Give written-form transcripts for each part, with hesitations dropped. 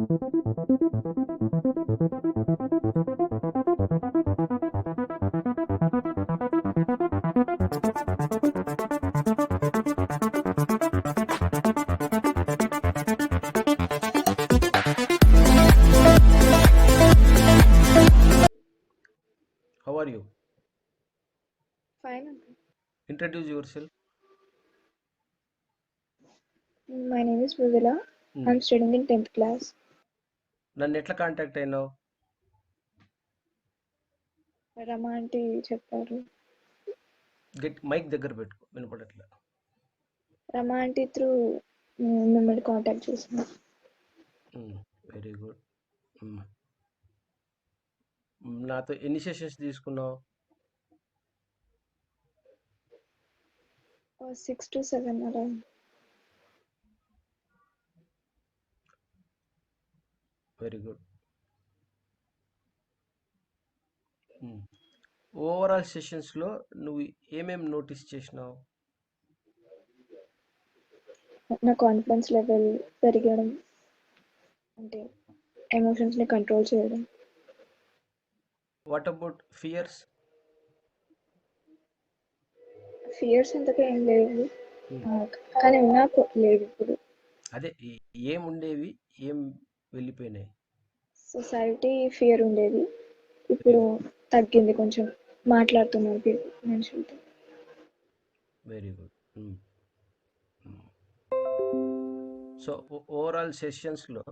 How are you? Fine, uncle. Introduce yourself. My name is Mridula. Hmm. I'm studying in 10th class. నన్ను ఎట్లా contact అయినావు? రమా aunty చెప్పారు. Mic దగ్గర పెట్టుకో, వినపడట్లే. రమా aunty through మిమ్మల్ని contact చేసిన. Very good. నాతో ఎన్ని సెషన్స్ తీసుకున్నావు? 6 to 7 అలా. Very good. ఓవరాల్ సెషన్స్లో నువ్వు ఏమేమి నోటీస్ చేసినావు? నా కాన్ఫిడెన్స్ లెవెల్ పెరగడం, అంటే ఎమోషన్స్ని కంట్రోల్ చేయడం. What about fears? ఫియర్స్ అంతగా ఏం లేవు, కానీ ఉన్నా లేవు ఇప్పుడు. అదే ఏముండేవి, ఏం వెళ్ళిపోయినాయి? సొసైటీ ఫియర్ ఉండేది, ఇప్పుడు తగ్గింది, కొంచెం మాట్లాడుతున్నారు మనుషులతో. Very good. సో ఓవరాల్ సెషన్స్లో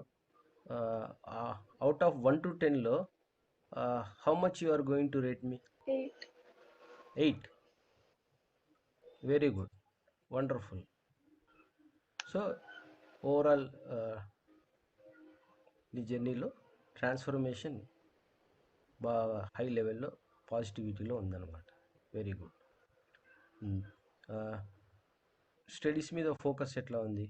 అవుట్ ఆఫ్ 1 to 10లో how much you are going to rate me? 8. 8. Very good, wonderful. So overall నీ జర్నీలో ట్రాన్స్ఫర్మేషన్ బాగా హై లెవెల్లో పాజిటివిటీలో ఉందన్నమాట. Very good. స్టడీస్ మీద ఫోకస్ ఎట్లా ఉంది?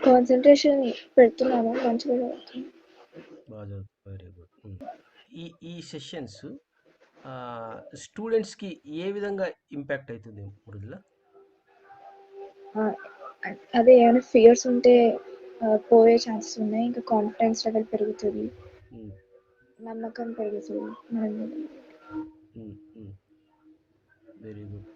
కాన్సన్ట్రేషన్ పెడుతున్నాను, మంచిగా చదువుతున్నాను. బాగా చదువు. Very good. ఈ సెషన్స్ స్టూడెంట్స్కి ఏ విధంగా ఇంపాక్ట్ అవుతుంది మృదుల? అదే ఏమైనా ఫియర్స్ ఉంటే పోయే ఛాన్సెస్ ఉన్నాయి, ఇంకా కాన్ఫిడెన్స్ లెవెల్ పెరుగుతుంది, నమ్మకం పెరుగుతుంది మన మీద. Very good.